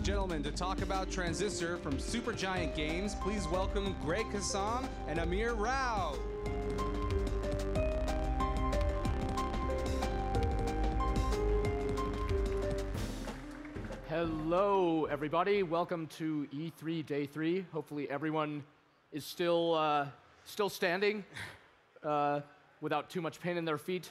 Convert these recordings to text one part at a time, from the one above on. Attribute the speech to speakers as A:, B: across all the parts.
A: and gentlemen, to talk about Transistor from Supergiant Games, please welcome Greg Kassam and Amir Rao.
B: Hello, everybody. Welcome to E3 Day 3. Hopefully everyone is still standing without too much pain in their feet.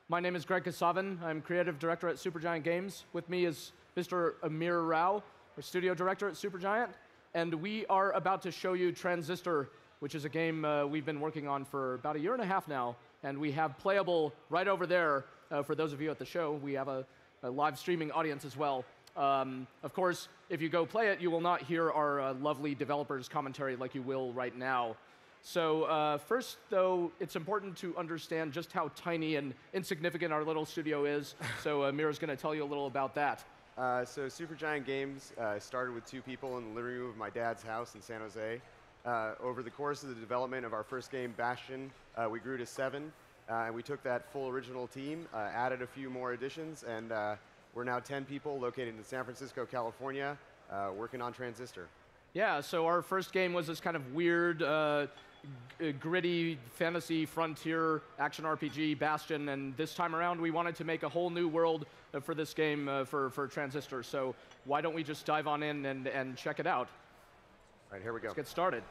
B: My name is Greg Kassam. I'm creative director at Supergiant Games. With me is Mr. Amir Rao, our studio director at Supergiant. And we are about to show you Transistor, which is a game we've been working on for about a year and a half now. And we have playable right over there. For those of you at the show, we have a live streaming audience as well. Of course, if you go play it, you will not hear our lovely developers' commentary like you will right now. So first, though, it's important to understand just how tiny and insignificant our little studio is. So Amir's going to tell you a little about that.
C: So Supergiant Games started with 2 people in the living room of my dad's house in San Jose. Over the course of the development of our first game, Bastion, we grew to 7. And we took that full original team, added a few more additions, and we're now 10 people located in San Francisco, California, working on Transistor.
B: Yeah, so our first game was this kind of weird, gritty fantasy frontier action RPG, Bastion, and this time around we wanted to make a whole new world for this game for Transistor. So why don't we just dive on in and check it out?
C: All right, here we go.
B: Let's get started.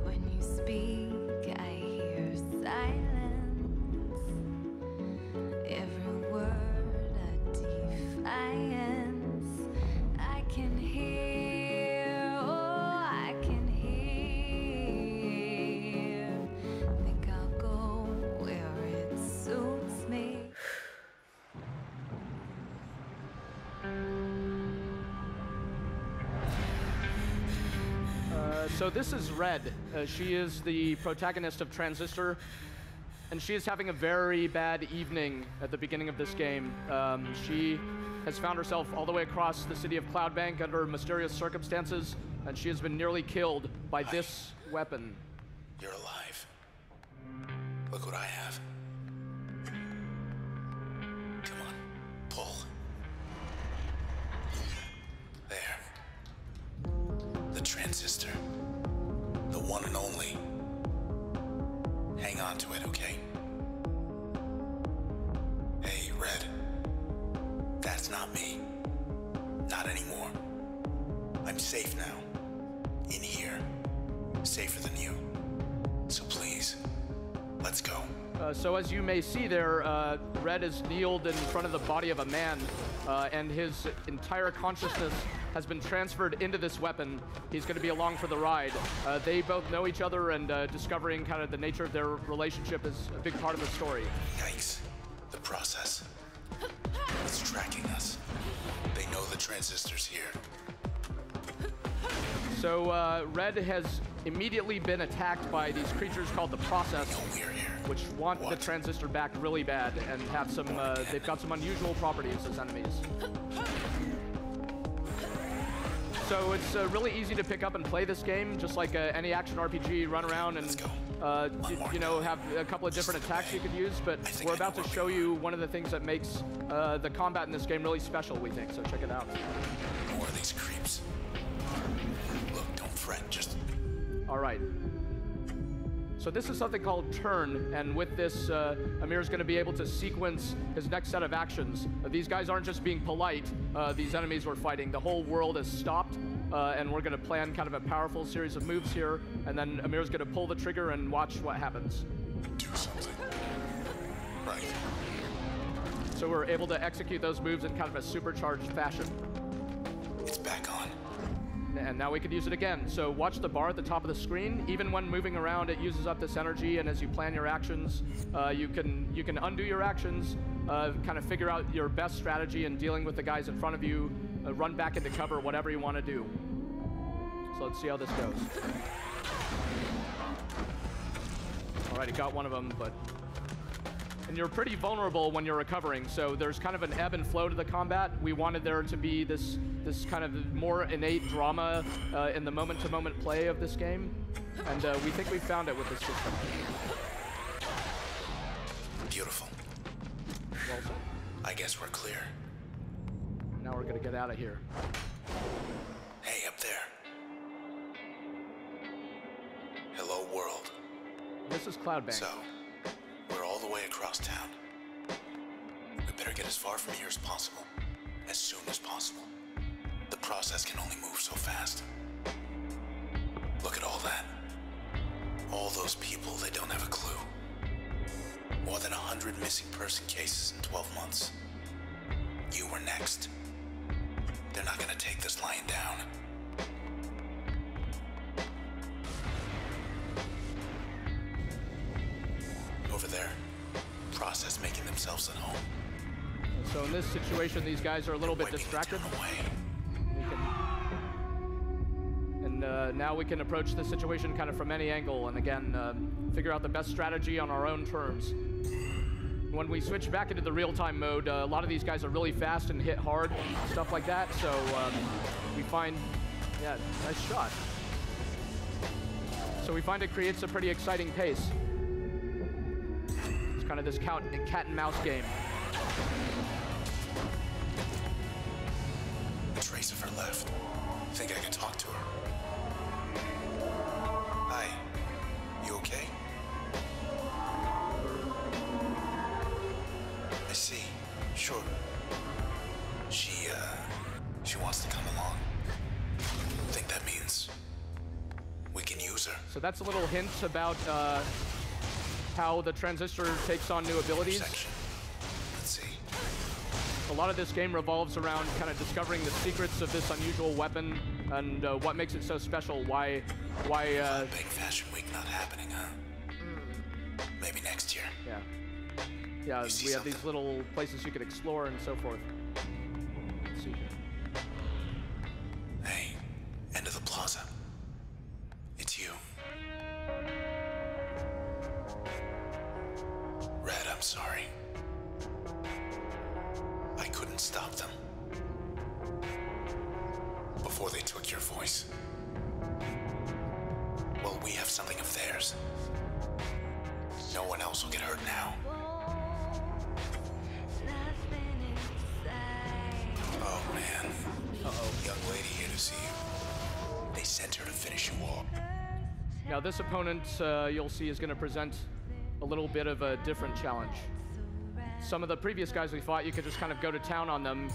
D: When you speak, I hear silence. Every word a defiance. I can hear, oh, I can hear. Think I'll go where it suits me.
B: So this is Red. She is the protagonist of Transistor, and she is having a very bad evening at the beginning of this game. She has found herself all the way across the city of Cloudbank under mysterious circumstances, and she has been nearly killed by this weapon.
E: You're alive. Look what I have. Come on, pull. There. The Transistor. The one and only. Hang on to it, okay? Hey, Red. That's not me. Not anymore. I'm safe now. In here. Safer than you. So please, let's go.
B: So as you may see there, Red is kneeled in front of the body of a man, and his entire consciousness has been transferred into this weapon. He's going to be along for the ride. They both know each other, and discovering kind of the nature of their relationship is a big part of the story.
E: Yikes. The process. It's tracking us. They know the Transistor's here.
B: So Red has immediately been attacked by these creatures called the Process,
E: We're here.
B: which want
E: What?
B: the Transistor back really bad and have some, they've got some unusual properties as enemies. So it's really easy to pick up and play this game, just like any action RPG. Run around and you know, have a couple of different attacks you could use. But we're about to show you one of the things that makes the combat in this game really special, we think. So check it out.
E: More of these creeps. Look, don't fret. Just
B: All right. So this is something called Turn, and with this, Amir's going to be able to sequence his next set of actions. These guys aren't just being polite. These enemies we're fighting, the whole world has stopped, and we're going to plan kind of a powerful series of moves here, and then Amir's going to pull the trigger and watch what happens.
E: do something. Right.
B: So we're able to execute those moves in kind of a supercharged fashion.
E: It's back on.
B: And now we could use it again. So watch the bar at the top of the screen. Even when moving around, it uses up this energy, and as you plan your actions, you can undo your actions, kind of figure out your best strategy in dealing with the guys in front of you, run back into cover, whatever you want to do. So let's see how this goes. All right, he got one of them, but... And you're pretty vulnerable when you're recovering, so there's kind of an ebb and flow to the combat. We wanted there to be this kind of more innate drama in the moment-to-moment play of this game, and we think we found it with this system.
E: Beautiful.
B: Well said.
E: I guess we're clear.
B: Now we're gonna get out of here.
E: Hey, up there. Hello, world.
B: This is Cloudbank.
E: So, we're all the way across town. We better get as far from here as possible, as soon as possible. The process can only move so fast. Look at all that. All those people, they don't have a clue. More than 100 missing person cases in 12 months. You were next. They're not gonna take this lying down. Over there, process making themselves at home.
B: So in this situation, these guys are a little bit
E: Wiping the
B: distracted.
E: town away.
B: Now we can approach the situation kind of from any angle, and again, figure out the best strategy on our own terms. When we switch back into the real-time mode, a lot of these guys are really fast and hit hard, stuff like that, so we find, yeah, nice shot. So we find it creates a pretty exciting pace. It's kind of this cat and mouse game.
E: A trace of her left. Think I can talk to her. Hi. You okay? I see. Sure. She wants to come along. Think that means we can use her.
B: So that's a little hint about how the Transistor takes on new abilities.
E: Section. Let's see.
B: A lot of this game revolves around kind of discovering the secrets of this unusual weapon and what makes it so special. Why
E: Big Fashion Week not happening, huh? Maybe next year.
B: Yeah. Yeah, we
E: see
B: have these
E: something?
B: little places you could explore and so forth. Let's see here.
E: Hey, end of the plaza. It's you. Red, I'm sorry. I couldn't stop them. Before they took your voice. Well, we have something of theirs. No one else will get hurt now. Oh, man.
B: Uh-oh.
E: Young lady here to see you. They sent her to finish you off.
B: Now this opponent, you'll see, is going to present a little bit of a different challenge. Some of the previous guys we fought, you could just kind of go to town on them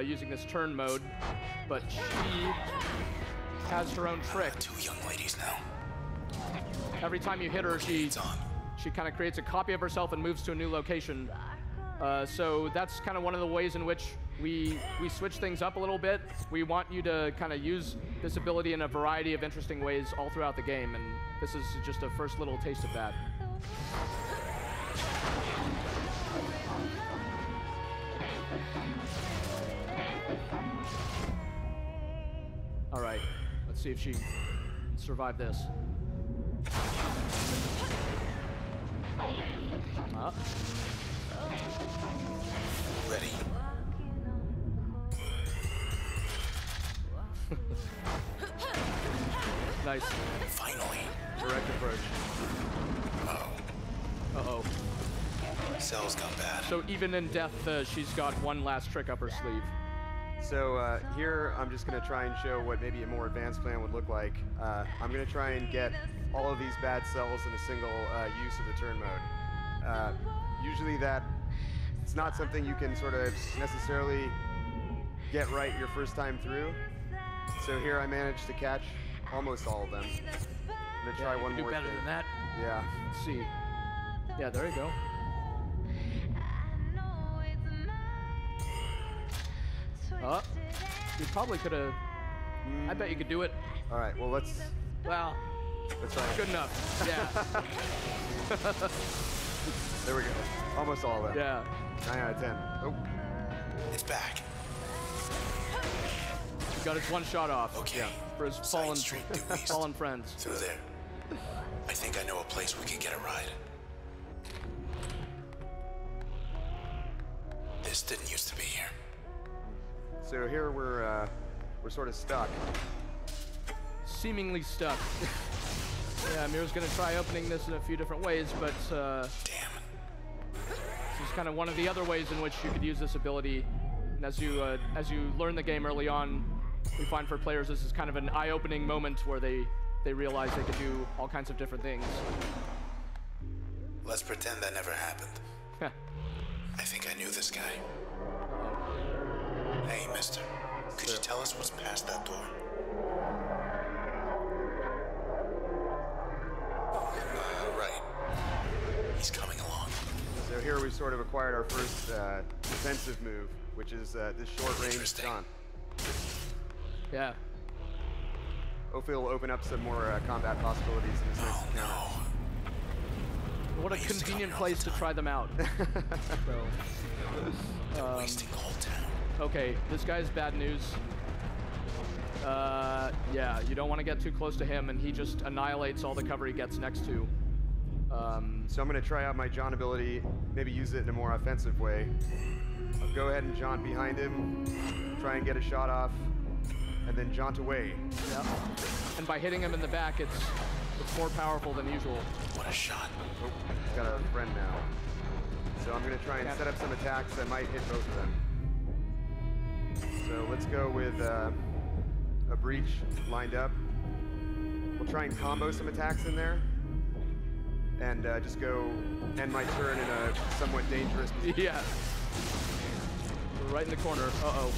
B: using this turn mode, but she has her own trick.
E: Two young ladies now.
B: Every time you hit her, she
E: It's on.
B: kind of creates a copy of herself and moves to a new location. So that's kind of one of the ways in which we switch things up a little bit. We want you to kind of use this ability in a variety of interesting ways all throughout the game, and this is just a first little taste of that. All right, let's see if she can survive this.
E: Ready?
B: Nice.
E: Finally.
B: Direct approach.
E: Oh,
B: Uh-oh.
E: cell's gone bad.
B: So even in death, she's got one last trick up her sleeve.
C: So here I'm just going to try and show what maybe a more advanced plan would look like. I'm going to try and get all of these bad cells in a single use of the turn mode. Usually it's not something you can sort of necessarily get right your first time through. So here I managed to catch almost all of them. I'm going to try one
B: do
C: more
B: better
C: thing.
B: than that.
C: Yeah.
B: Let's see. Yeah, there you go. You probably could have. I bet you could do it.
C: All right, well, let's
B: Well,
C: try it.
B: good enough. Yeah.
C: There we go. Almost all of them.
B: Yeah.
C: 9 out of 10. Oh.
E: It's back.
B: He got his one shot off.
E: Okay.
B: Yeah. For his
E: Side
B: fallen,
E: street due east.
B: fallen friends.
E: Through there. I think I know a place we can get a ride. This didn't used to be here.
C: So here we're sort of stuck.
B: Seemingly stuck. Yeah, Mira's gonna try opening this in a few different ways, but
E: Damn.
B: this is kind of one of the other ways in which you could use this ability. And as you learn the game early on, we find for players this is kind of an eye-opening moment where they realize they could do all kinds of different things.
E: Let's pretend that never happened. I think I knew this guy. Hey, mister. Could you tell us what's past that door? Right. He's coming along.
C: So here we've sort of acquired our first defensive move, which is this short-range taunt.
B: Yeah.
C: Hopefully it'll open up some more combat possibilities in this next encounter.
E: No.
B: What a convenient place to try them out.
E: They're wasting the whole town.
B: Okay, this guy's bad news. Yeah, you don't want to get too close to him, and he just annihilates all the cover he gets next to.
C: So I'm going to try out my jaunt ability, maybe use it in a more offensive way. I'll go ahead and jaunt behind him, try and get a shot off, and then jaunt away.
B: Yep. And by hitting him in the back, it's more powerful than usual.
E: What a shot.
C: Oh, he's got a friend now. So I'm going to try and set up some attacks that might hit both of them. So let's go with a breach lined up. We'll try and combo some attacks in there. And just go end my turn in a somewhat dangerous position.
B: Yeah. Right in the corner. Uh-oh.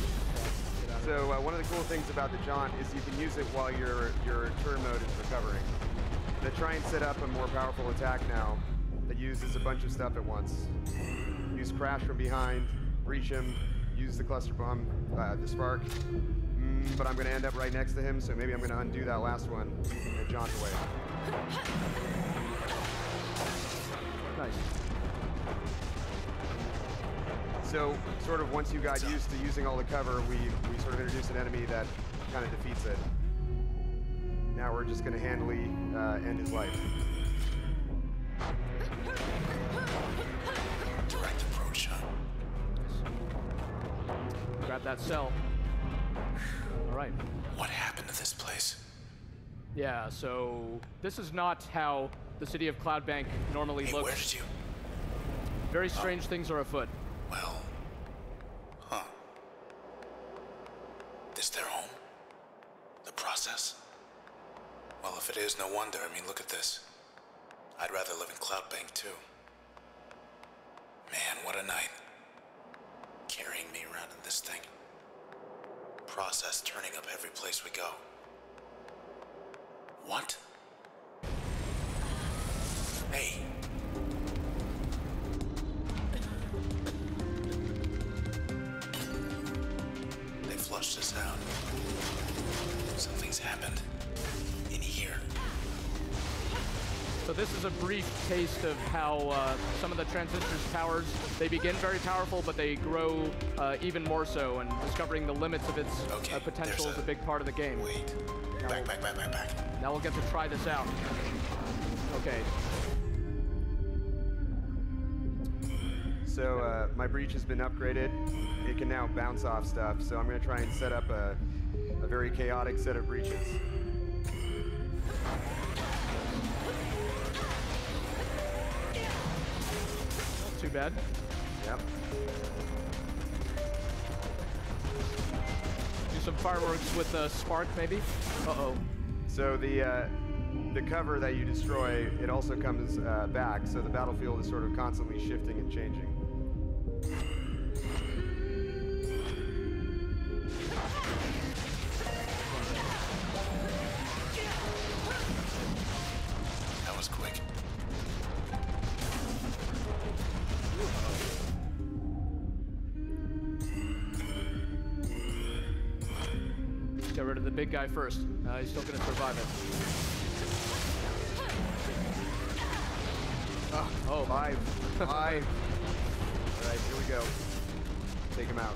C: So one of the cool things about the jaunt is you can use it while your turn mode is recovering. I'm gonna try and set up a more powerful attack now that uses a bunch of stuff at once. Use crash from behind, breach him, use the cluster bomb, the spark. But I'm gonna end up right next to him, so maybe I'm gonna undo that last one and jaunt away.
B: Nice.
C: So, sort of once you got used to using all the cover, we sort of introduced an enemy that kind of defeats it. Now we're just going to handily end his life.
E: Direct approach, huh?
B: Grab that cell. All right.
E: What happened to this place?
B: Yeah, so this is not how the city of Cloudbank normally
E: Hey,
B: looks.
E: where did you...
B: Very strange things are afoot.
E: Well... Huh. This their home? The process? Well, if it is, no wonder. I mean, look at this. I'd rather live in Cloudbank, too. Man, what a night. Carrying me around in this thing. Process turning up every place we go. What? Hey. They flushed us out. Something's happened. In here.
B: So this is a brief taste of how some of the Transistor's powers, they begin very powerful, but they grow even more so, and discovering the limits of its potential is a big part of the game.
E: Wait. Back.
B: Now we'll get to try this out. Okay.
C: So my breach has been upgraded. It can now bounce off stuff, so I'm going to try and set up a very chaotic set of breaches.
B: Not too bad.
C: Yep.
B: Do some fireworks with spark, maybe? Uh-oh.
C: So the cover that you destroy, it also comes back, so the battlefield is sort of constantly shifting and changing.
E: That was quick.
B: Get rid of the big guy first. He's still going to survive it.
C: Oh, five. All right, here we go. Take him out.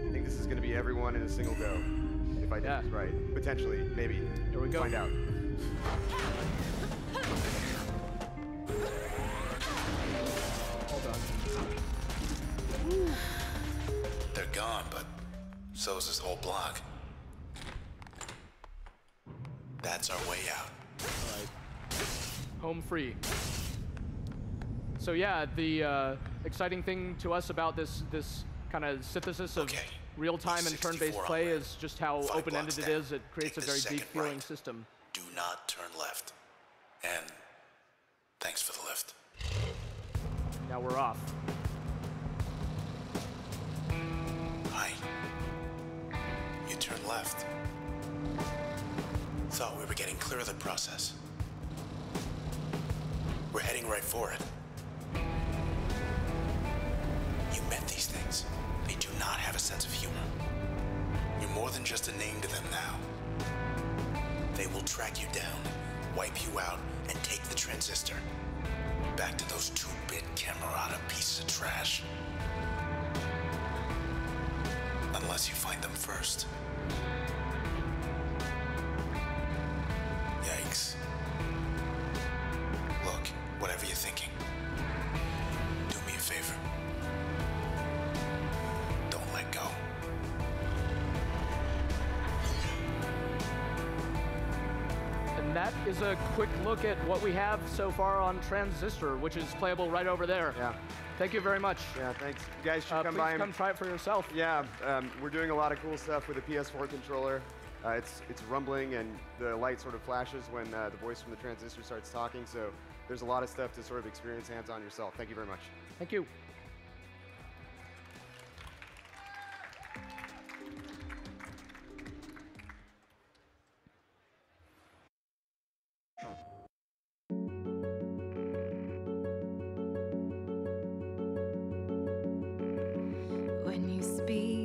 C: I think this is going to be everyone in a single go. If I did this right. Potentially, maybe.
B: Here we go.
C: Find out.
B: Hold on.
E: They're gone, but so is this whole block. That's our way out.
B: home free. So yeah, the exciting thing to us about this kind of synthesis of
E: Okay.
B: real-time and turn-based
E: 64
B: play
E: on
B: is just how
E: 5
B: open-ended
E: blocks
B: it
E: down.
B: is. It creates a
E: Take the
B: very
E: second
B: deep-feeling
E: right.
B: system.
E: Do not turn left. And thanks for the lift.
B: Now we're off.
E: Hi. You turn left. Thought we were getting clear of the process. We're heading right for it. You met these things. They do not have a sense of humor. You're more than just a name to them now. They will track you down, wipe you out, and take the transistor. Back to those 2-bit Camerata pieces of trash. Unless you find them first. Yikes. Look, whatever you're thinking, do me a favor. Don't let go.
B: And that is a quick look at what we have so far on Transistor, which is playable right over there.
C: Yeah.
B: Thank you very much.
C: Yeah, thanks. You guys should come
B: Please
C: by and
B: come try it for yourself.
C: yeah, we're doing a lot of cool stuff with the PS4 controller. It's rumbling and the light sort of flashes when the voice from the transistor starts talking. So there's a lot of stuff to sort of experience hands-on yourself. Thank you very much.
B: Thank you.
D: When you speak